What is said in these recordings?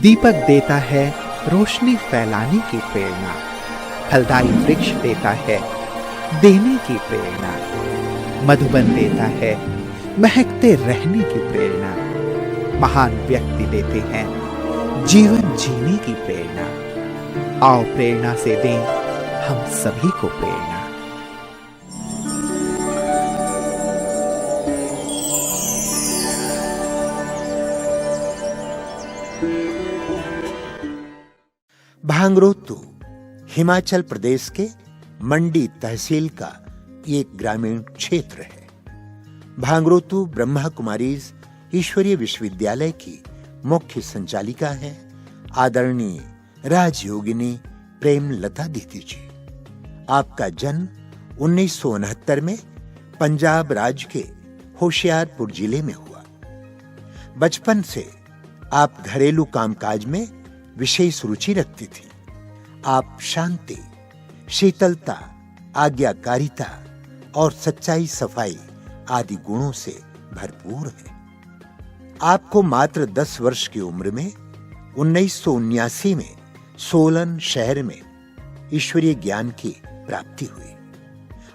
दीपक देता है रोशनी फैलाने की प्रेरणा, फलदायी वृक्ष देता है देने की प्रेरणा, मधुबन देता है महकते रहने की प्रेरणा, महान व्यक्ति देते हैं जीवन जीने की प्रेरणा। आओ प्रेरणा से दें हम सभी को प्रेरणा। भांगरोतु हिमाचल प्रदेश के मंडी तहसील का एक ग्रामीण क्षेत्र है। भांगरोतु ब्रह्मा कुमारीज ईश्वरीय विश्वविद्यालय की मुख्य संचालिका है आदरणीय राजयोगिनी प्रेमलता दीदी जी। आपका जन्म 1969 में पंजाब राज्य के होशियारपुर जिले में हुआ। बचपन से आप घरेलू कामकाज में विशेष रुचि रखती थी। आप शांति, शीतलता, आज्ञाकारिता और सच्चाई सफाई आदि गुणों से भरपूर हैं। आपको मात्र 10 वर्ष की उम्र में 1979 में सोलन शहर में ईश्वरीय ज्ञान की प्राप्ति हुई।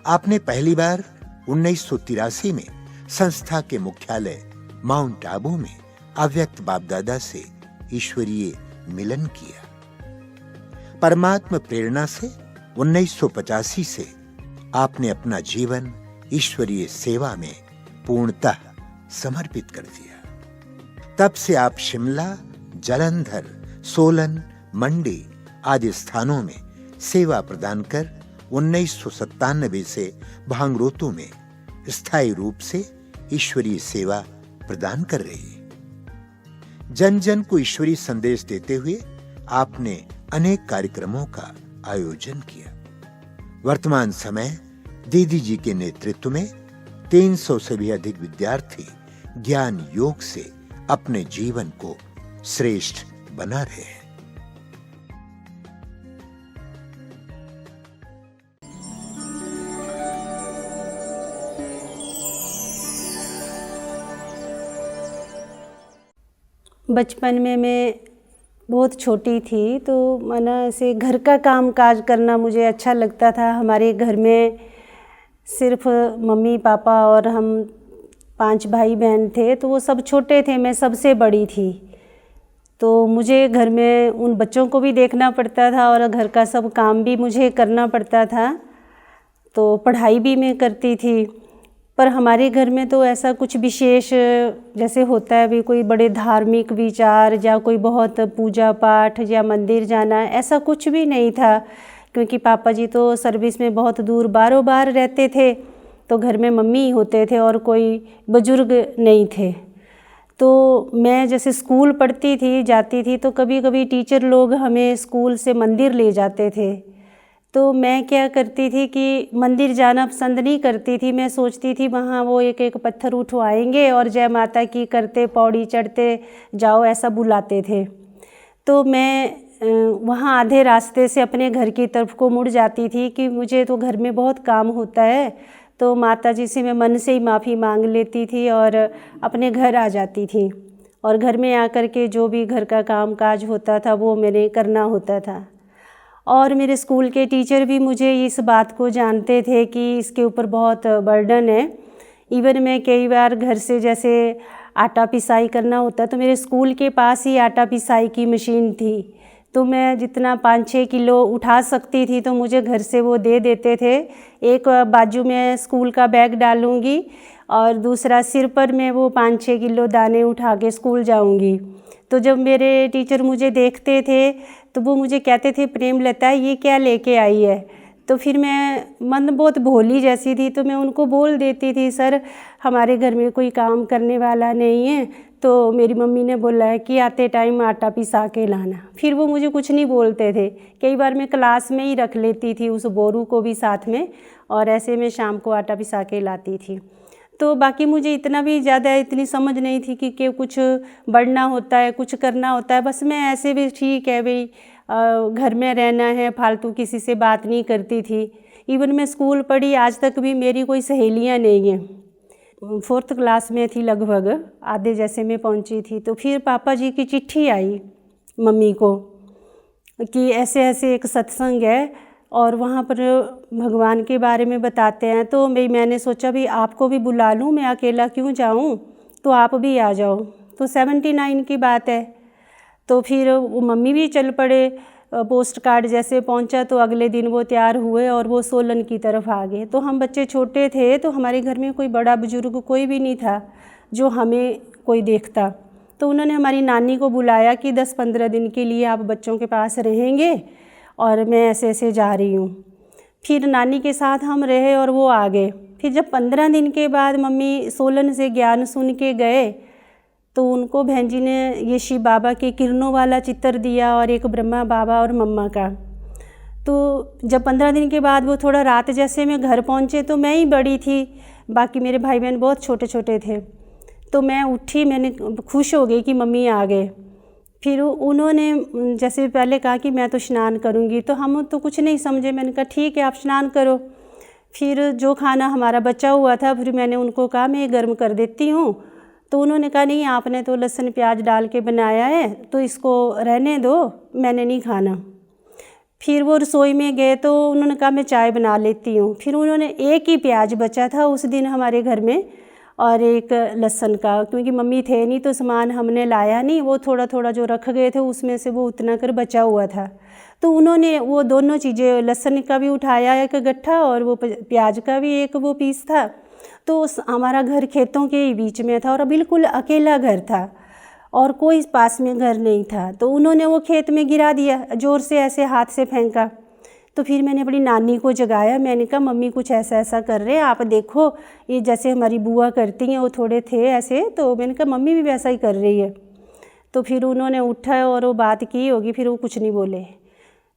आपने पहली बार 1983 में संस्था के मुख्यालय माउंट आबू में अव्यक्त बापदादा से ईश्वरीय मिलन किया। परमात्मा प्रेरणा से 1985 से आपने अपना जीवन ईश्वरीय सेवा में पूर्णतः समर्पित कर दिया। तब से आप शिमला, जालंधर, सोलन, मंडी आदि स्थानों में सेवा प्रदान कर 1997 से भांगरोतु में स्थायी रूप से ईश्वरीय सेवा प्रदान कर रही है। जन जन को ईश्वरीय संदेश देते हुए आपने अनेक कार्यक्रमों का आयोजन किया। वर्तमान समय दीदी जी के नेतृत्व में 300 से भी अधिक विद्यार्थी ज्ञान योग से अपने जीवन को श्रेष्ठ बना रहे हैं। बचपन में मैं बहुत छोटी थी तो माना ऐसे घर का काम काज करना मुझे अच्छा लगता था। हमारे घर में सिर्फ मम्मी पापा और हम 5 भाई बहन थे, तो वो सब छोटे थे, मैं सबसे बड़ी थी। तो मुझे घर में उन बच्चों को भी देखना पड़ता था और घर का सब काम भी मुझे करना पड़ता था। तो पढ़ाई भी मैं करती थी, पर हमारे घर में तो ऐसा कुछ विशेष जैसे होता है भी कोई बड़े धार्मिक विचार या कोई बहुत पूजा पाठ या मंदिर जाना, ऐसा कुछ भी नहीं था। क्योंकि पापा जी तो सर्विस में बहुत दूर बारों बार रहते थे, तो घर में मम्मी ही होते थे और कोई बुजुर्ग नहीं थे। तो मैं जैसे स्कूल पढ़ती थी, जाती थी, तो कभी कभी टीचर लोग हमें स्कूल से मंदिर ले जाते थे। तो मैं क्या करती थी कि मंदिर जाना पसंद नहीं करती थी। मैं सोचती थी वहाँ वो एक एक पत्थर उठवाएंगे और जय माता की करते पौड़ी चढ़ते जाओ, ऐसा बुलाते थे। तो मैं वहाँ आधे रास्ते से अपने घर की तरफ को मुड़ जाती थी कि मुझे तो घर में बहुत काम होता है। तो माता जी से मैं मन से ही माफ़ी मांग लेती थी और अपने घर आ जाती थी। और घर में आकर के जो भी घर का काम काज होता था वो मैंने करना होता था। और मेरे स्कूल के टीचर भी मुझे इस बात को जानते थे कि इसके ऊपर बहुत बर्डन है। इवन मैं कई बार घर से जैसे आटा पिसाई करना होता तो मेरे स्कूल के पास ही आटा पिसाई की मशीन थी, तो मैं जितना 5-6 किलो उठा सकती थी तो मुझे घर से वो दे देते थे। एक बाजू में स्कूल का बैग डालूँगी और दूसरा सिर पर मैं वो 5-6 किलो दाने उठा के स्कूल जाऊँगी। तो जब मेरे टीचर मुझे देखते थे तो वो मुझे कहते थे, प्रेमलता ये क्या लेके आई है। तो फिर मैं मन बहुत भोली जैसी थी, तो मैं उनको बोल देती थी, सर हमारे घर में कोई काम करने वाला नहीं है, तो मेरी मम्मी ने बोला है कि आते टाइम आटा पिसा के लाना। फिर वो मुझे कुछ नहीं बोलते थे। कई बार मैं क्लास में ही रख लेती थी उस बोरू को भी साथ में, और ऐसे में शाम को आटा पिसा के लाती थी। तो बाकी मुझे इतना भी ज़्यादा इतनी समझ नहीं थी कि कुछ बढ़ना होता है, कुछ करना होता है। बस मैं ऐसे भी ठीक है भाई, घर में रहना है, फालतू किसी से बात नहीं करती थी। इवन मैं स्कूल पढ़ी, आज तक भी मेरी कोई सहेलियां नहीं हैं। 4th क्लास में थी लगभग, आधे जैसे में पहुंची थी। तो फिर पापा जी की चिट्ठी आई मम्मी को कि ऐसे ऐसे एक सत्संग है और वहाँ पर भगवान के बारे में बताते हैं। तो मैंने सोचा भी आपको भी बुला लूँ, मैं अकेला क्यों जाऊँ, तो आप भी आ जाओ। तो 79 की बात है। तो फिर वो मम्मी भी चल पड़े। पोस्ट कार्ड जैसे पहुंचा तो अगले दिन वो तैयार हुए और वो सोलन की तरफ आ गए। तो हम बच्चे छोटे थे, तो हमारे घर में कोई बड़ा बुजुर्ग कोई भी नहीं था जो हमें कोई देखता। तो उन्होंने हमारी नानी को बुलाया कि 10-15 दिन के लिए आप बच्चों के पास रहेंगे और मैं ऐसे ऐसे जा रही हूँ। फिर नानी के साथ हम रहे और वो आ गए। फिर जब 15 दिन के बाद मम्मी सोलन से ज्ञान सुन के गए तो उनको बहन जी ने ये शिव बाबा के किरणों वाला चित्र दिया और एक ब्रह्मा बाबा और मम्मा का। तो जब 15 दिन के बाद वो थोड़ा रात जैसे में घर पहुँचे तो मैं ही बड़ी थी, बाकी मेरे भाई बहन बहुत छोटे छोटे थे। तो मैं उठी, मैंने खुश हो गई कि मम्मी आ गए। फिर उन्होंने जैसे पहले कहा कि मैं तो स्नान करूँगी, तो हम तो कुछ नहीं समझे। मैंने कहा ठीक है आप स्नान करो। फिर जो खाना हमारा बचा हुआ था फिर मैंने उनको कहा मैं गर्म कर देती हूँ। तो उन्होंने कहा नहीं आपने तो लहसुन प्याज डाल के बनाया है तो इसको रहने दो, मैंने नहीं खाना। फिर वो रसोई में गए तो उन्होंने कहा मैं चाय बना लेती हूँ। फिर उन्होंने एक ही प्याज बचा था उस दिन हमारे घर में और एक लहसुन का, क्योंकि मम्मी थे नहीं तो सामान हमने लाया नहीं, वो थोड़ा थोड़ा जो रख गए थे उसमें से वो उतना कर बचा हुआ था। तो उन्होंने वो दोनों चीज़ें, लहसुन का भी उठाया एक गट्ठा और वो प्याज का भी एक वो पीस था। तो हमारा घर खेतों के बीच में था और बिल्कुल अकेला घर था और कोई पास में घर नहीं था। तो उन्होंने वो खेत में गिरा दिया, ज़ोर से ऐसे हाथ से फेंका। तो फिर मैंने अपनी नानी को जगाया, मैंने कहा मम्मी कुछ ऐसा ऐसा कर रहे हैं, आप देखो ये जैसे हमारी बुआ करती हैं, वो थोड़े थे ऐसे। तो मैंने कहा मम्मी भी वैसा ही कर रही है। तो फिर उन्होंने उठा और वो बात की होगी, फिर वो कुछ नहीं बोले।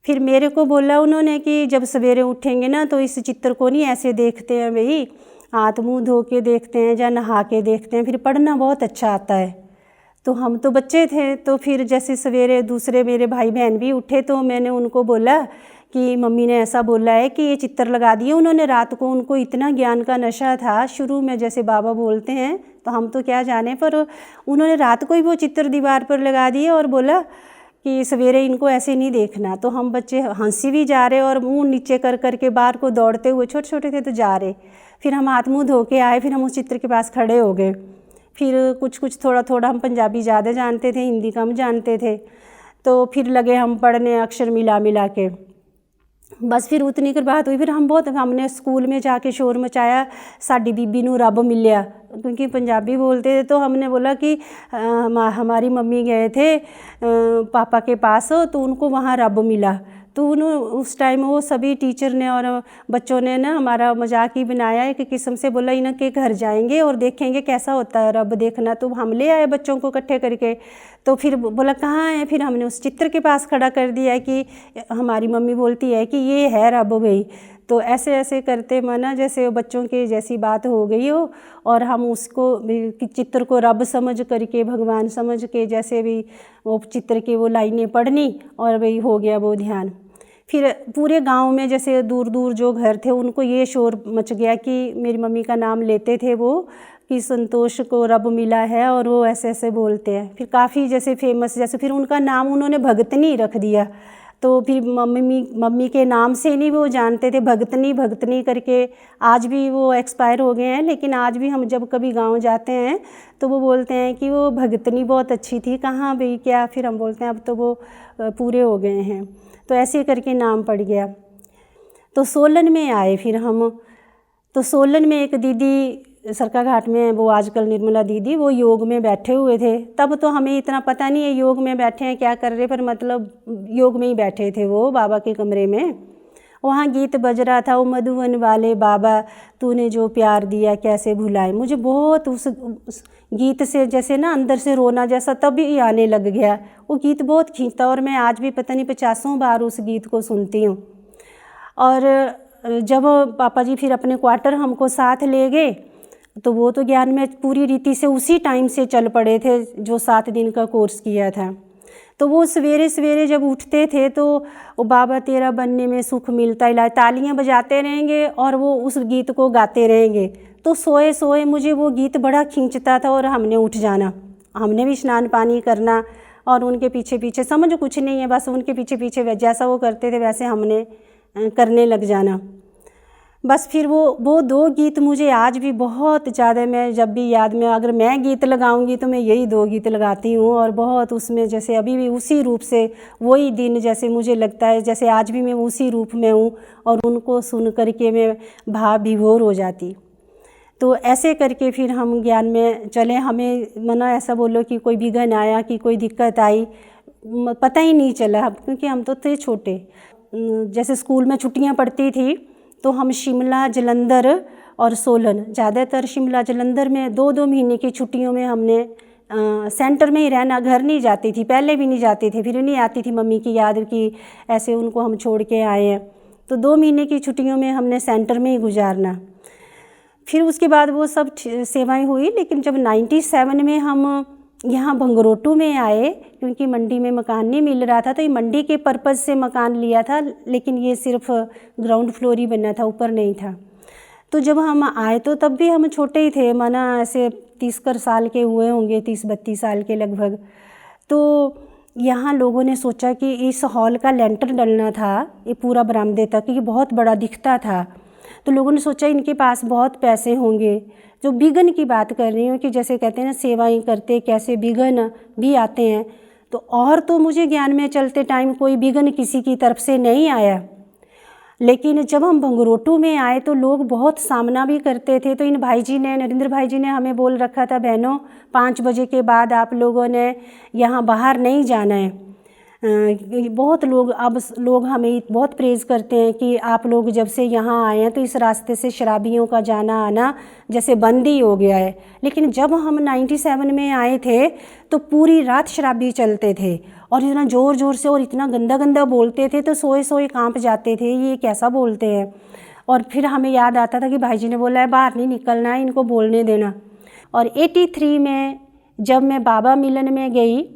फिर मेरे को बोला उन्होंने कि जब सवेरे उठेंगे ना तो इस चित्र को नहीं ऐसे देखते हैं भाई, हाथ मुँह धो के देखते हैं या नहा के देखते हैं, फिर पढ़ना बहुत अच्छा आता है। तो हम तो बच्चे थे, तो फिर जैसे सवेरे दूसरे मेरे भाई बहन भी उठे तो मैंने उनको बोला कि मम्मी ने ऐसा बोला है कि ये चित्र लगा दिए उन्होंने रात को। उनको इतना ज्ञान का नशा था शुरू में, जैसे बाबा बोलते हैं तो हम तो क्या जाने, पर उन्होंने रात को ही वो चित्र दीवार पर लगा दिए और बोला कि सवेरे इनको ऐसे नहीं देखना। तो हम बच्चे हंसी भी जा रहे और मुंह नीचे कर कर के बाहर को दौड़ते हुए, छोटे छोटे थे तो जा रहे। फिर हम हाथ मुँह धो के आए, फिर हम उस चित्र के पास खड़े हो गए। फिर कुछ कुछ थोड़ा थोड़ा हम पंजाबी ज़्यादा जानते थे, हिंदी कम जानते थे। तो फिर लगे हम पढ़ने अक्षर मिला मिला के, बस फिर उतनी कर बात हुई। फिर हमने स्कूल में जाके शोर मचाया, साड़ी बीबी नू रब मिलिया, क्योंकि पंजाबी बोलते थे। तो हमने बोला कि हमारी मम्मी गए थे पापा के पास तो उनको वहाँ रब मिला। तो उस टाइम वो सभी टीचर ने और बच्चों ने ना हमारा मजाक ही बनाया एक किस्म से, बोला इनके घर जाएंगे और देखेंगे कैसा होता है रब देखना। तो हम ले आए बच्चों को इकट्ठे करके। तो फिर बोला कहाँ है, फिर हमने उस चित्र के पास खड़ा कर दिया कि हमारी मम्मी बोलती है कि ये है रब भाई। तो ऐसे ऐसे करते माना जैसे बच्चों के जैसी बात हो गई हो और हम उसको चित्र को रब समझ करके, भगवान समझ के जैसे भी वो चित्र की वो लाइनें पढ़नी और वही हो गया वो ध्यान। फिर पूरे गांव में जैसे दूर दूर जो घर थे उनको ये शोर मच गया कि मेरी मम्मी का नाम लेते थे वो कि संतोष को रब मिला है और वो ऐसे ऐसे बोलते हैं। फिर काफ़ी जैसे फेमस, जैसे फिर उनका नाम उन्होंने भगतनी रख दिया। तो फिर मम्मी के नाम से नहीं वो जानते थे, भगतनी भगतनी करके। आज भी वो एक्सपायर हो गए हैं, लेकिन आज भी हम जब कभी गांव जाते हैं तो वो बोलते हैं कि वो भगतनी बहुत अच्छी थी, कहाँ भाई क्या। फिर हम बोलते हैं अब तो वो पूरे हो गए हैं। तो ऐसे करके नाम पड़ गया। तो सोलन में आए फिर हम। तो सोलन में एक दीदी सरका घाट में, वो आजकल निर्मला दीदी, वो योग में बैठे हुए थे। तब तो हमें इतना पता नहीं है योग में बैठे हैं क्या कर रहे, पर मतलब योग में ही बैठे थे वो बाबा के कमरे में। वहाँ गीत बज रहा था, वो मधुवन वाले बाबा तूने जो प्यार दिया कैसे भुलाए। मुझे बहुत उस गीत से जैसे ना अंदर से रोना जैसा तभी आने लग गया। वो गीत बहुत खींचता और मैं आज भी पता नहीं 50 बार उस गीत को सुनती हूँ। और जब पापा जी फिर अपने क्वार्टर हमको साथ ले गए तो वो तो ज्ञान में पूरी रीति से उसी टाइम से चल पड़े थे जो 7 दिन का कोर्स किया था। तो वो सवेरे सवेरे जब उठते थे तो वो बाबा तेरा बनने में सुख मिलता है, तालियां बजाते रहेंगे और वो उस गीत को गाते रहेंगे। तो सोए सोए मुझे वो गीत बड़ा खींचता था और हमने उठ जाना, हमने भी स्नान पानी करना और उनके पीछे पीछे समझ कुछ नहीं है, बस उनके पीछे पीछे जैसा वो करते थे वैसे हमने करने लग जाना। बस फिर वो 2 गीत मुझे आज भी बहुत ज़्यादा, मैं जब भी याद में अगर मैं गीत लगाऊंगी तो मैं यही 2 गीत लगाती हूँ, और बहुत उसमें जैसे अभी भी उसी रूप से वही दिन जैसे मुझे लगता है जैसे आज भी मैं उसी रूप में हूँ, और उनको सुन करके मैं भाव विभोर हो जाती। तो ऐसे करके फिर हम ज्ञान में चले। हमें मना ऐसा बोलो कि कोई विघ्न आया कि कोई दिक्कत आई, पता ही नहीं चला, क्योंकि हम तो थे छोटे। जैसे स्कूल में छुट्टियां पड़ती थी तो हम शिमला, जालंधर और सोलन, ज़्यादातर शिमला जालंधर में 2-2 महीने की छुट्टियों में हमने सेंटर में ही रहना, घर नहीं जाती थी, पहले भी नहीं जाती थी, फिर नहीं आती थी मम्मी की याद कि ऐसे उनको हम छोड़ के आए हैं। तो 2 महीने की छुट्टियों में हमने सेंटर में ही गुजारना। फिर उसके बाद वो सब सेवाएं हुई, लेकिन जब 97 में हम यहाँ भंगरोटू में आए, क्योंकि मंडी में मकान नहीं मिल रहा था, तो ये मंडी के पर्पज़ से मकान लिया था, लेकिन ये सिर्फ ग्राउंड फ्लोर ही बना था, ऊपर नहीं था। तो जब हम आए तो तब भी हम छोटे ही थे, माना ऐसे 30 साल के हुए होंगे, 30-32 साल के लगभग। तो यहाँ लोगों ने सोचा कि इस हॉल का लेंटर डलना था, ये पूरा बरामदे तक, ये बहुत बड़ा दिखता था। तो लोगों ने सोचा इनके पास बहुत पैसे होंगे। जो विघ्न की बात कर रही हूँ कि जैसे कहते हैं ना सेवाएं करते कैसे विघ्न भी आते हैं, तो मुझे ज्ञान में चलते टाइम कोई विघ्न किसी की तरफ से नहीं आया। लेकिन जब हम भंगरोटू में आए तो लोग बहुत सामना भी करते थे। तो इन भाई जी ने, नरेंद्र भाई जी ने हमें बोल रखा था, बहनों 5 बजे के बाद आप लोगों ने यहाँ बाहर नहीं जाना है। बहुत लोग हमें बहुत प्रेज़ करते हैं कि आप लोग जब से यहाँ आए हैं तो इस रास्ते से शराबियों का जाना आना जैसे बंद ही हो गया है। लेकिन जब हम 97 में आए थे तो पूरी रात शराबी चलते थे, और इतना ज़ोर ज़ोर से और इतना गंदा गंदा बोलते थे, तो सोए कांप जाते थे, ये कैसा बोलते हैं। और फिर हमें याद आता था कि भाई जी ने बोला है बाहर नहीं निकलना है, इनको बोलने देना। और 83 में जब मैं बाबा मिलन में गई,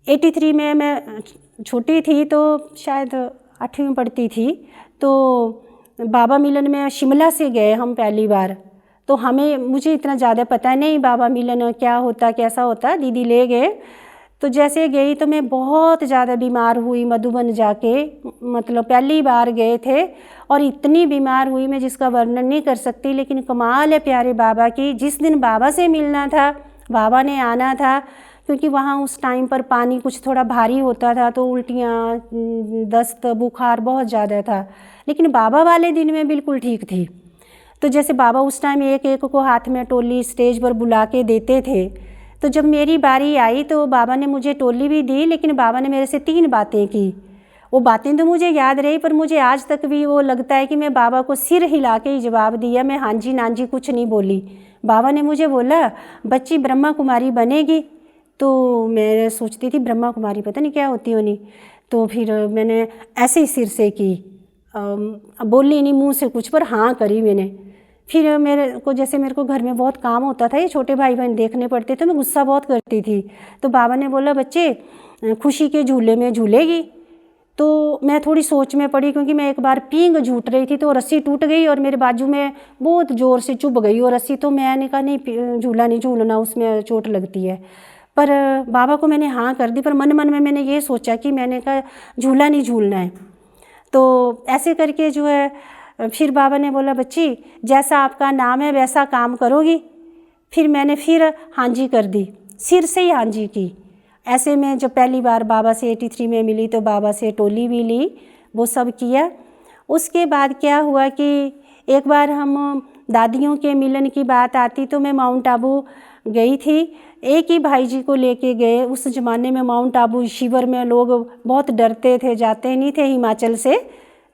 83 में मैं छोटी थी, तो शायद 8वीं में पढ़ती थी, तो बाबा मिलन में शिमला से गए हम पहली बार। तो मुझे इतना ज़्यादा पता नहीं बाबा मिलन क्या होता कैसा होता, दीदी ले गए। तो जैसे गई तो मैं बहुत ज़्यादा बीमार हुई मधुबन जाके, मतलब पहली बार गए थे, और इतनी बीमार हुई मैं जिसका वर्णन नहीं कर सकती। लेकिन कमाल है प्यारे बाबा की, जिस दिन बाबा से मिलना था, बाबा ने आना था, क्योंकि वहाँ उस टाइम पर पानी कुछ थोड़ा भारी होता था, तो उल्टियाँ, दस्त, बुखार बहुत ज़्यादा था। लेकिन बाबा वाले दिन में बिल्कुल ठीक थी। तो जैसे बाबा उस टाइम एक एक को हाथ में टोली स्टेज पर बुला के देते थे। तो जब मेरी बारी आई तो बाबा ने मुझे टोली भी दी, लेकिन बाबा ने मेरे से 3 बातें की। वो बातें तो मुझे याद रही, पर मुझे आज तक भी वो लगता है कि मैं बाबा को सिर हिला के ही जवाब दिया, मैं हाँ जी ना जी कुछ नहीं बोली। बाबा ने मुझे बोला बच्ची ब्रह्मा कुमारी बनेगी। तो मैं सोचती थी ब्रह्मा कुमारी पता नहीं क्या होती होनी। तो फिर मैंने ऐसे ही सिर से की, बोली नहीं मुंह से कुछ, पर हाँ करी मैंने। फिर मेरे को घर में बहुत काम होता था, ये छोटे भाई बहन देखने पड़ते थे, मैं गुस्सा बहुत करती थी। तो बाबा ने बोला बच्चे खुशी के झूले में झूलेगी। तो मैं थोड़ी सोच में पड़ी, क्योंकि मैं एक बार पींग झूट रही थी तो रस्सी टूट गई और मेरे बाजू में बहुत ज़ोर से चुभ गई और रस्सी। तो मैंने कहा नहीं झूला नहीं झूलना, उसमें चोट लगती है। पर बाबा को मैंने हाँ कर दी, पर मन मन में मैंने ये सोचा कि मैंने कहा झूला नहीं झूलना है। तो ऐसे करके जो है फिर बाबा ने बोला बच्ची जैसा आपका नाम है वैसा काम करोगी। फिर मैंने फिर हाँ जी कर दी, सिर से ही हाँ जी की। ऐसे में जब पहली बार बाबा से 83 में मिली तो बाबा से टोली भी ली, वो सब किया। उसके बाद क्या हुआ कि एक बार हम दादियों के मिलन की बात आती तो मैं माउंट आबू गई थी, एक ही भाई जी को लेके गए। उस ज़माने में माउंट आबू शिविर में लोग बहुत डरते थे, जाते नहीं थे हिमाचल से।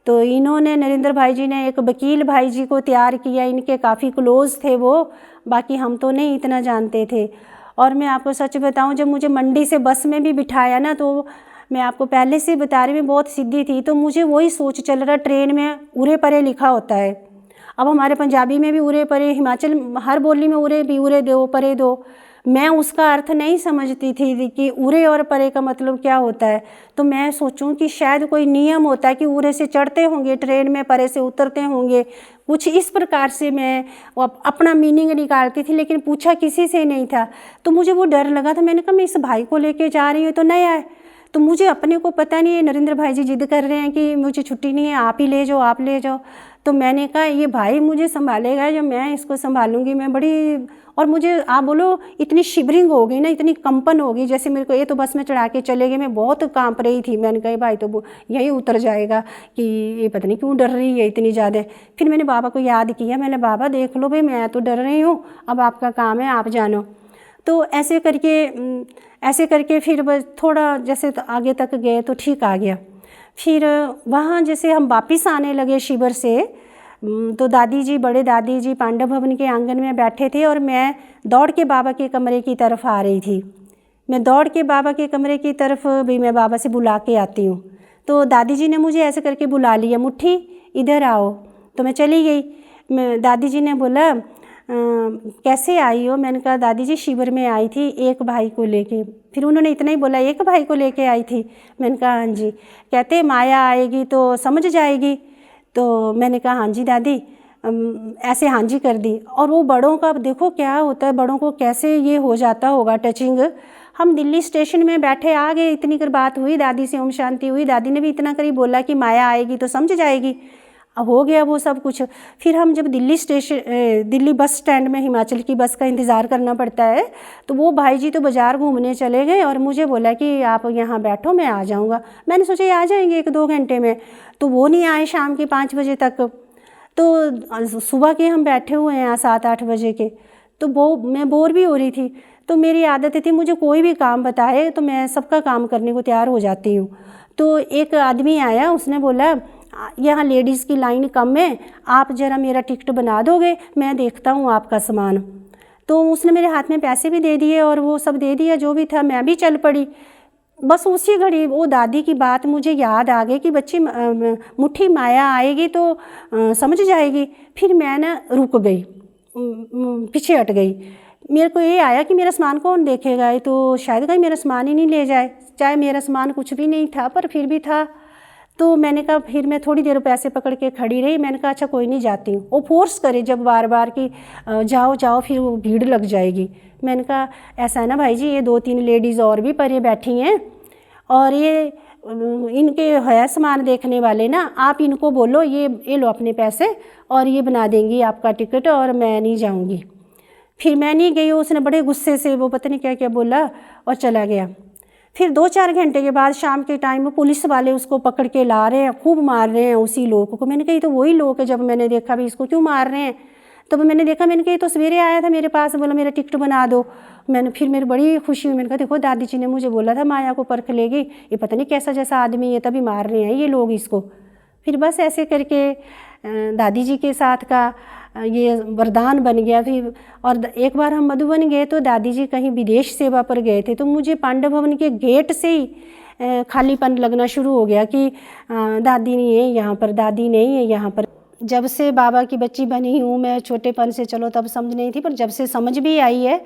तो इन्होंने नरेंद्र भाई जी ने एक वकील भाई जी को तैयार किया, इनके काफ़ी क्लोज थे वो, बाकी हम तो नहीं इतना जानते थे। और मैं आपको सच बताऊं, जब मुझे मंडी से बस में भी बिठाया ना, तो मैं आपको पहले से बता रही, मैं बहुत सीधी थी, तो मुझे वही सोच चल रहा, ट्रेन में उरे परे लिखा होता है। अब हमारे पंजाबी में भी उरे परे, हिमाचल हर बोली में उरे भी उरे दो परे दो, मैं उसका अर्थ नहीं समझती थी कि उरे और परे का मतलब क्या होता है। तो मैं सोचूं कि शायद कोई नियम होता है कि उरे से चढ़ते होंगे ट्रेन में, परे से उतरते होंगे, कुछ इस प्रकार से मैं अपना मीनिंग निकालती थी, लेकिन पूछा किसी से नहीं था। तो मुझे वो डर लगा था। मैंने कहा मैं इस भाई को लेके जा रही हूँ तो नया है, तो मुझे अपने को पता नहीं है, नरेंद्र भाई जी जिद कर रहे हैं कि मुझे छुट्टी नहीं है, आप ही ले जाओ, आप ले जाओ। तो मैंने कहा ये भाई मुझे संभालेगा या मैं इसको संभालूंगी। मैं बड़ी, और मुझे आप बोलो इतनी शिवरिंग हो गई ना, इतनी कंपन हो गई, जैसे मेरे को ये तो बस में चढ़ा के चले गए, मैं बहुत कांप रही थी। मैंने कहा भाई तो यही उतर जाएगा कि ये पता नहीं क्यों डर रही है इतनी ज़्यादा। फिर मैंने बाबा को याद किया, मैंने बाबा देख लो भाई मैं तो डर रही हूँ, अब आपका काम है, आप जानो। तो ऐसे करके फिर बस थोड़ा जैसे आगे तक गए तो ठीक आ गया। फिर वहाँ जैसे हम वापिस आने लगे शिविर से, तो दादी जी, बड़े दादी जी पांडव भवन के आंगन में बैठे थे और मैं दौड़ के बाबा के कमरे की तरफ आ रही थी। मैं दौड़ के बाबा के कमरे की तरफ भी मैं बाबा से बुला के आती हूँ। तो दादी जी ने मुझे ऐसे करके बुला लिया, मुट्ठी इधर आओ। तो मैं चली गई। दादी जी ने बोला कैसे आई हो? मैंने कहा दादी जी शिविर में आई थी एक भाई को लेके। फिर उन्होंने इतना ही बोला, एक भाई को लेके आई थी? मैंने कहा हाँ जी। कहते माया आएगी तो समझ जाएगी। तो मैंने कहा हाँ जी दादी, ऐसे हाँ जी कर दी। और वो बड़ों का देखो क्या होता है, बड़ों को कैसे ये हो जाता होगा टचिंग। हम दिल्ली स्टेशन में बैठे आ गए, इतनी कर बात हुई, दादी से ओम शांति हुई, दादी ने भी इतना करी बोला कि माया आएगी तो समझ जाएगी। हो गया वो सब कुछ। फिर हम जब दिल्ली बस स्टैंड में हिमाचल की बस का इंतज़ार करना पड़ता है, तो वो भाई जी तो बाज़ार घूमने चले गए और मुझे बोला कि आप यहाँ बैठो मैं आ जाऊँगा। मैंने सोचा ये आ जाएंगे 1-2 घंटे में, तो वो नहीं आए शाम के 5 बजे तक। तो सुबह के हम बैठे हुए हैं 7-8 बजे के। तो मैं बोर भी हो रही थी। तो मेरी आदत थी मुझे कोई भी काम बताए तो मैं सबका काम करने को तैयार हो जाती हूँ। तो एक आदमी आया, उसने बोला यहाँ लेडीज़ की लाइन कम है, आप ज़रा मेरा टिकट बना दोगे, मैं देखता हूँ आपका सामान। तो उसने मेरे हाथ में पैसे भी दे दिए और वो सब दे दिया जो भी था। मैं भी चल पड़ी। बस उसी घड़ी वो दादी की बात मुझे याद आ गई कि बच्ची मुट्ठी माया आएगी तो समझ जाएगी। फिर मैं ना रुक गई, पीछे हट गई। मेरे को ये आया कि मेरा सामान कौन देखेगा, तो शायद कहीं मेरा सामान ही नहीं ले जाए। चाहे मेरा सामान कुछ भी नहीं था पर फिर भी था। तो मैंने कहा, फिर मैं थोड़ी देर पैसे पकड़ के खड़ी रही। मैंने कहा अच्छा कोई नहीं जाती हूँ। वो फोर्स करे जब बार बार कि जाओ जाओ, फिर वो भीड़ लग जाएगी। मैंने कहा ऐसा है ना भाई जी, ये 2-3 लेडीज़ और भी परे बैठी हैं और ये इनके है सामान देखने वाले ना, आप इनको बोलो ये लो अपने पैसे और ये बना देंगी आपका टिकट और मैं नहीं जाऊँगी। फिर मैं नहीं गई। उसने बड़े गुस्से से वो पता नहीं क्या क्या बोला और चला गया। फिर 2-4 घंटे के बाद शाम के टाइम में पुलिस वाले उसको पकड़ के ला रहे हैं, खूब मार रहे हैं उसी लोग को। मैंने कहा ये तो वही लोग है। जब मैंने देखा भी इसको क्यों मार रहे हैं, तो मैंने देखा, मैंने कहा ये तो सवेरे आया था मेरे पास, बोला मेरा टिकट बना दो। फिर मेरी बड़ी खुशी हुई। मैंने कहा देखो दादी जी ने मुझे बोला था माया को परख लेगी, ये पता नहीं कैसा जैसा आदमी है, तभी मार रहे हैं ये लोग इसको। फिर बस ऐसे करके दादी जी के साथ का ये वरदान बन गया। फिर और एक बार हम मधुबन गए तो दादी जी कहीं विदेश सेवा पर गए थे, तो मुझे पांडव भवन के गेट से ही खालीपन लगना शुरू हो गया कि दादी नहीं है यहाँ पर, दादी नहीं है यहाँ पर। जब से बाबा की बच्ची बनी हूँ मैं, छोटेपन से चलो तब समझ नहीं थी, पर जब से समझ भी आई है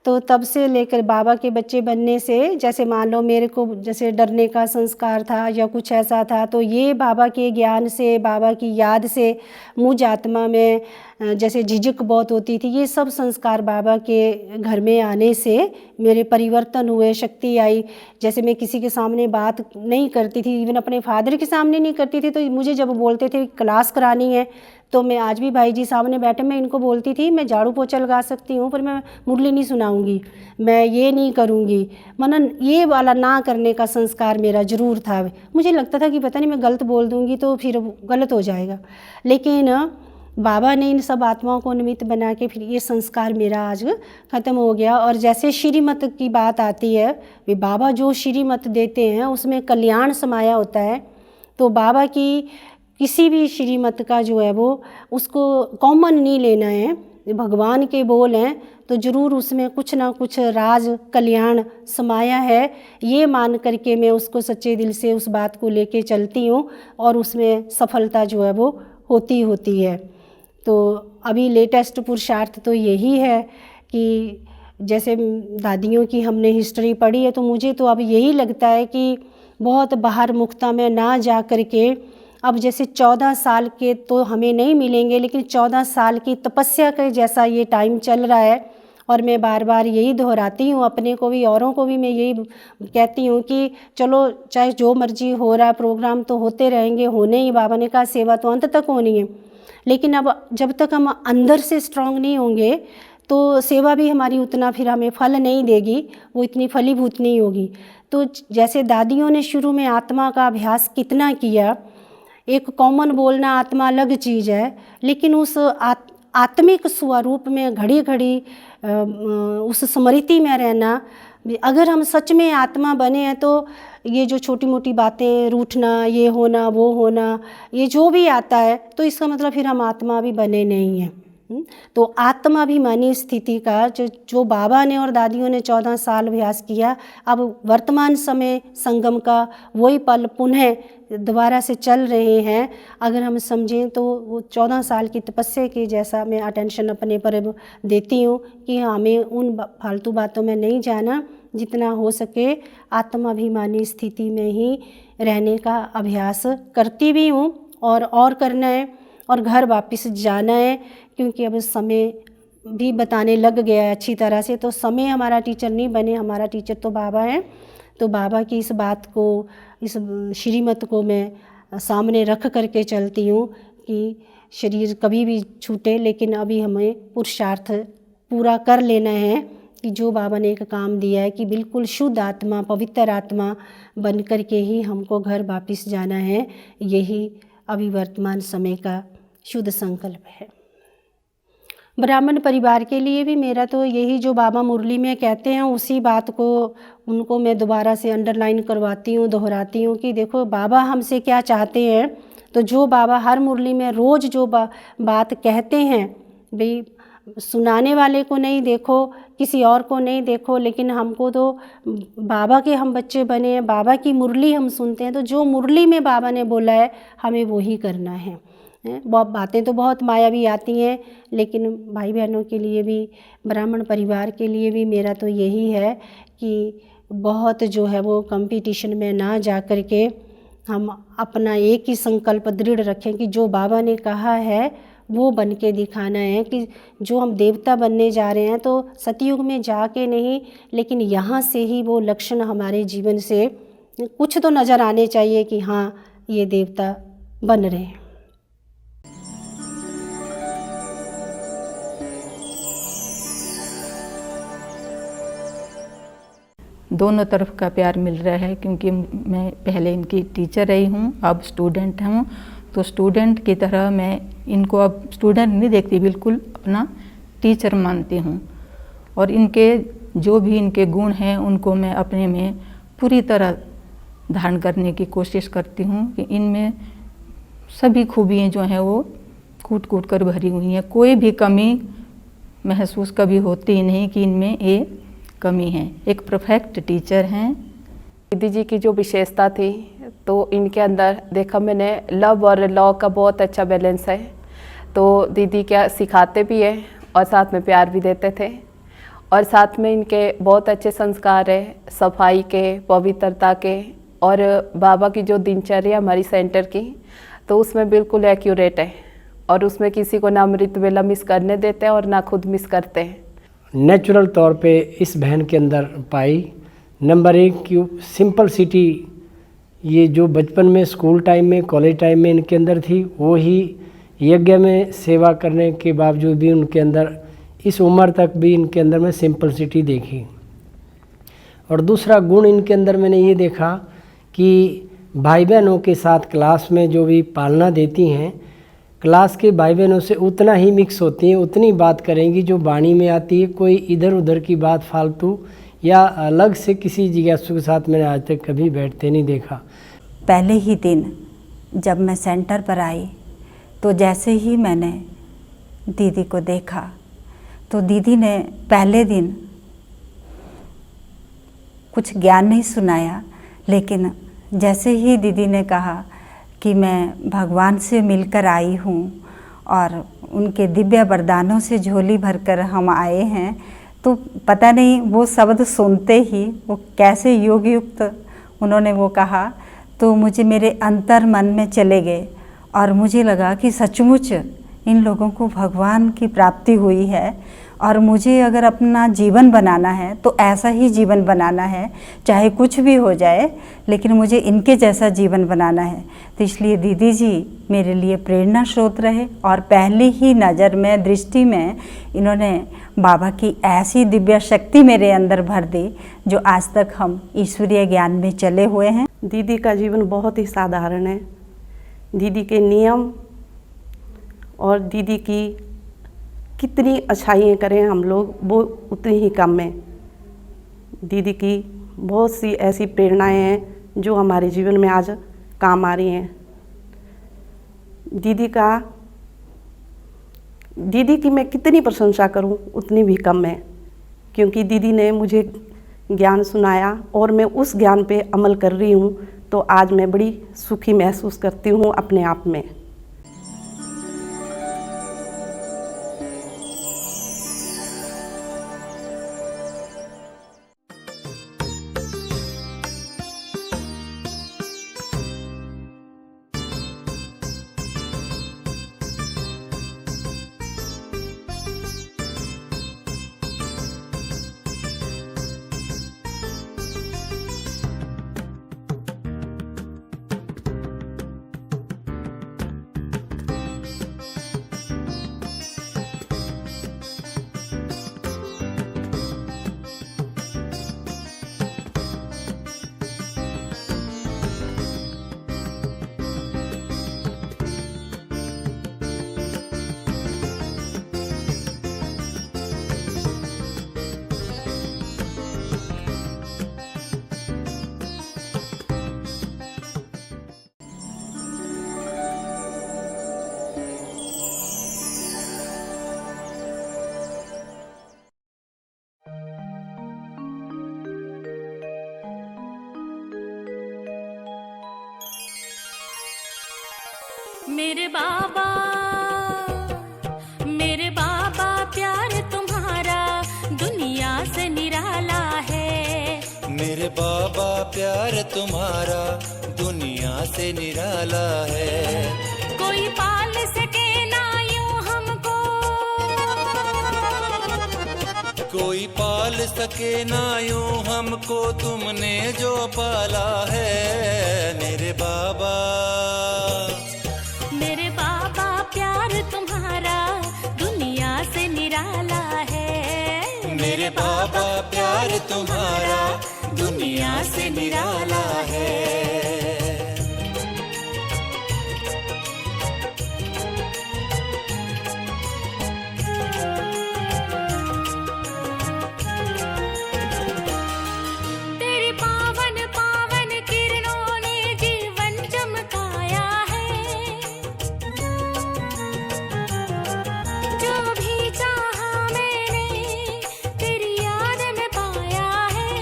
तो तब से लेकर बाबा के बच्चे बनने से, जैसे मान लो मेरे को जैसे डरने का संस्कार था या कुछ ऐसा था, तो ये बाबा के ज्ञान से, बाबा की याद से मुझ आत्मा में जैसे झिझक बहुत होती थी, ये सब संस्कार बाबा के घर में आने से मेरे परिवर्तन हुए, शक्ति आई। जैसे मैं किसी के सामने बात नहीं करती थी, इवन अपने फादर के सामने नहीं करती थी, तो मुझे जब बोलते थे क्लास करानी है, तो मैं आज भी भाई जी सामने बैठे मैं इनको बोलती थी मैं झाड़ू पोछा लगा सकती हूँ पर मैं मुरली नहीं सुनाऊंगी, मैं ये नहीं करूँगी। मनन ये वाला ना करने का संस्कार मेरा ज़रूर था। मुझे लगता था कि पता नहीं मैं गलत बोल दूँगी तो फिर गलत हो जाएगा, लेकिन बाबा ने इन सब आत्माओं को निमित्त बना के फिर ये संस्कार मेरा आज ख़त्म हो गया। और जैसे श्रीमत की बात आती है, वे बाबा जो श्रीमत देते हैं उसमें कल्याण समाया होता है। तो बाबा की किसी भी श्रीमत का जो है वो उसको कॉमन नहीं लेना है, भगवान के बोल हैं तो ज़रूर उसमें कुछ ना कुछ राज कल्याण समाया है, ये मान करके मैं उसको सच्चे दिल से उस बात को लेके चलती हूँ और उसमें सफलता जो है वो होती है। तो अभी लेटेस्ट पुरुषार्थ तो यही है कि जैसे दादियों की हमने हिस्ट्री पढ़ी है, तो मुझे तो अब यही लगता है कि बहुत बाहर मुक्ता में ना जा कर के, अब जैसे 14 साल के तो हमें नहीं मिलेंगे, लेकिन 14 साल की तपस्या के जैसा ये टाइम चल रहा है। और मैं बार बार यही दोहराती हूँ, अपने को भी औरों को भी मैं यही कहती हूँ कि चलो चाहे जो मर्जी हो रहा है, प्रोग्राम तो होते रहेंगे, होने ही, बाबा ने कहा सेवा तो अंत तक होनी है। लेकिन अब जब तक हम अंदर से स्ट्रांग नहीं होंगे तो सेवा भी हमारी उतना फिर हमें फल नहीं देगी, वो इतनी फलीभूत नहीं होगी। तो जैसे दादियों ने शुरू में आत्मा का अभ्यास कितना किया, एक कॉमन बोलना आत्मा अलग चीज़ है, लेकिन उस आत्मिक स्वरूप में घड़ी घड़ी उस स्मृति में रहना, अगर हम सच में आत्मा बने हैं तो ये जो छोटी मोटी बातें, रूठना, ये होना, वो होना, ये जो भी आता है, तो इसका मतलब फिर हम आत्मा भी बने नहीं हैं। तो आत्माभिमानी स्थिति का जो बाबा ने और दादियों ने 14 साल अभ्यास किया, अब वर्तमान समय संगम का वही पल पुनः दोबारा से चल रहे हैं। अगर हम समझें तो वो 14 साल की तपस्या के जैसा मैं अटेंशन अपने पर देती हूँ कि हमें उन फालतू बातों में नहीं जाना, जितना हो सके आत्माभिमानी स्थिति में ही रहने का अभ्यास करती भी हूँ और करना है, और घर वापस जाना है, क्योंकि अब समय भी बताने लग गया है अच्छी तरह से। तो समय हमारा टीचर नहीं बने, हमारा टीचर तो बाबा है। तो बाबा की इस बात को, इस श्रीमत को मैं सामने रख करके चलती हूँ कि शरीर कभी भी छूटे, लेकिन अभी हमें पुरुषार्थ पूरा कर लेना है कि जो बाबा ने एक काम दिया है कि बिल्कुल शुद्ध आत्मा, पवित्र आत्मा बन कर के ही हमको घर वापस जाना है। यही अभी वर्तमान समय का शुद्ध संकल्प है। ब्राह्मण परिवार के लिए भी मेरा तो यही, जो बाबा मुरली में कहते हैं उसी बात को उनको मैं दोबारा से अंडरलाइन करवाती हूँ, दोहराती हूँ कि देखो बाबा हमसे क्या चाहते हैं। तो जो बाबा हर मुरली में रोज़ जो बात कहते हैं, भाई सुनाने वाले को नहीं देखो, किसी और को नहीं देखो, लेकिन हमको तो बाबा के हम बच्चे बने हैं, बाबा की मुरली हम सुनते हैं, तो जो मुरली में बाबा ने बोला है हमें वो ही करना है। बहुत बातें तो बहुत मायावी आती हैं, लेकिन भाई बहनों के लिए भी, ब्राह्मण परिवार के लिए भी मेरा तो यही है कि बहुत जो है वो कंपटीशन में ना जा कर के हम अपना एक ही संकल्प दृढ़ रखें कि जो बाबा ने कहा है वो बन के दिखाना है। कि जो हम देवता बनने जा रहे हैं तो सतयुग में जाके नहीं, लेकिन यहाँ से ही वो लक्षण हमारे जीवन से कुछ तो नज़र आने चाहिए कि हाँ ये देवता बन रहे हैं। दोनों तरफ का प्यार मिल रहा है, क्योंकि मैं पहले इनकी टीचर रही हूँ, अब स्टूडेंट हूँ। तो स्टूडेंट की तरह मैं इनको अब स्टूडेंट नहीं देखती, बिल्कुल अपना टीचर मानती हूँ। और इनके जो भी इनके गुण हैं उनको मैं अपने में पूरी तरह धारण करने की कोशिश करती हूँ कि इनमें सभी खूबियाँ जो हैं वो कूट कूट कर भरी हुई हैं। कोई भी कमी महसूस कभी होती ही नहीं कि इनमें ये कमी है। एक परफेक्ट टीचर हैं। दीदी जी की जो विशेषता थी, तो इनके अंदर देखा मैंने लव और लॉ का बहुत अच्छा बैलेंस है। तो दीदी क्या सिखाते भी है और साथ में प्यार भी देते थे, और साथ में इनके बहुत अच्छे संस्कार है, सफाई के, पवित्रता के, और बाबा की जो दिनचर्या हमारी सेंटर की, तो उसमें बिल्कुल एक्यूरेट है, और उसमें किसी को ना अमृत वेला मिस करने देते हैं और ना खुद मिस करते हैं। नेचुरल तौर पे इस बहन के अंदर पाई। नंबर एक की सिंपलिसिटी, ये जो बचपन में, स्कूल टाइम में, कॉलेज टाइम में इनके अंदर थी, वो ही यज्ञ में सेवा करने के बावजूद भी उनके अंदर, इस उम्र तक भी इनके अंदर मैं सिंपलिसिटी देखी। और दूसरा गुण इनके अंदर मैंने ये देखा कि भाई बहनों के साथ क्लास में जो भी पालना देती हैं, क्लास के भाई बहनों से उतना ही मिक्स होती हैं, उतनी बात करेंगी जो वाणी में आती है। कोई इधर उधर की बात फालतू या अलग से किसी जिज्ञासु के साथ मैंने आज तक कभी बैठते नहीं देखा। पहले ही दिन जब मैं सेंटर पर आई, तो जैसे ही मैंने दीदी को देखा, तो दीदी ने पहले दिन कुछ ज्ञान नहीं सुनाया, लेकिन जैसे ही दीदी ने कहा कि मैं भगवान से मिलकर आई हूँ और उनके दिव्य वरदानों से झोली भरकर हम आए हैं, तो पता नहीं वो शब्द सुनते ही वो कैसे योग युक्त उन्होंने वो कहा, तो मुझे मेरे अंतर मन में चले गए और मुझे लगा कि सचमुच इन लोगों को भगवान की प्राप्ति हुई है और मुझे अगर अपना जीवन बनाना है तो ऐसा ही जीवन बनाना है, चाहे कुछ भी हो जाए, लेकिन मुझे इनके जैसा जीवन बनाना है। तो इसलिए दीदी जी मेरे लिए प्रेरणा स्रोत रहे और पहली ही नज़र में, दृष्टि में इन्होंने बाबा की ऐसी दिव्य शक्ति मेरे अंदर भर दी जो आज तक हम ईश्वरीय ज्ञान में चले हुए हैं। दीदी का जीवन बहुत ही साधारण है। दीदी के नियम और दीदी की कितनी अच्छाइयाँ करें हम लोग वो उतनी ही कम है। दीदी की बहुत सी ऐसी प्रेरणाएं हैं जो हमारे जीवन में आज काम आ रही हैं। दीदी की मैं कितनी प्रशंसा करूं उतनी भी कम है, क्योंकि दीदी ने मुझे ज्ञान सुनाया और मैं उस ज्ञान पे अमल कर रही हूं, तो आज मैं बड़ी सुखी महसूस करती हूं अपने आप में। मेरे बाबा प्यार तुम्हारा दुनिया से निराला है। मेरे बाबा प्यार तुम्हारा दुनिया से निराला है। कोई पाल सके ना यूं हमको, कोई पाल सके ना यूं हमको, तुमने जो पाला है। मेरे बाबा प्यार तुम्हारा दुनिया से निराला है। मेरे बाबा प्यार तुम्हारा दुनिया से निराला है। तेरी पावन पावन किरणों ने जीवन चमकाया है। जो भी चाहा मैंने तेरी याद में पाया है।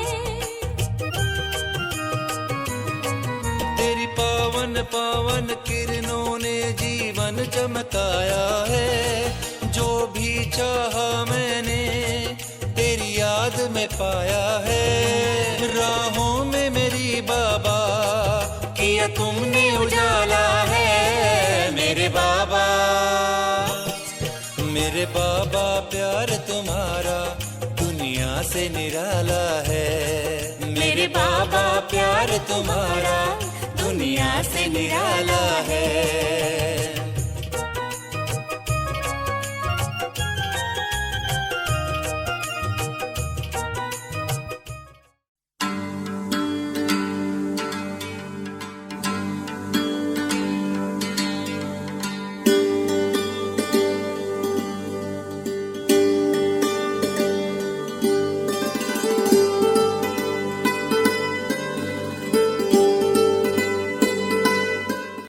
तेरी पावन पावन किरणों ने जीवन चमकाया है। जो भी चाहा मैंने तेरी याद में पाया है। राहों में मेरी बाबा किया तुमने उजाला है। मेरे बाबा प्यार तुम्हारा दुनिया से निराला है। मेरे बाबा प्यार तुम्हारा दुनिया से निराला है।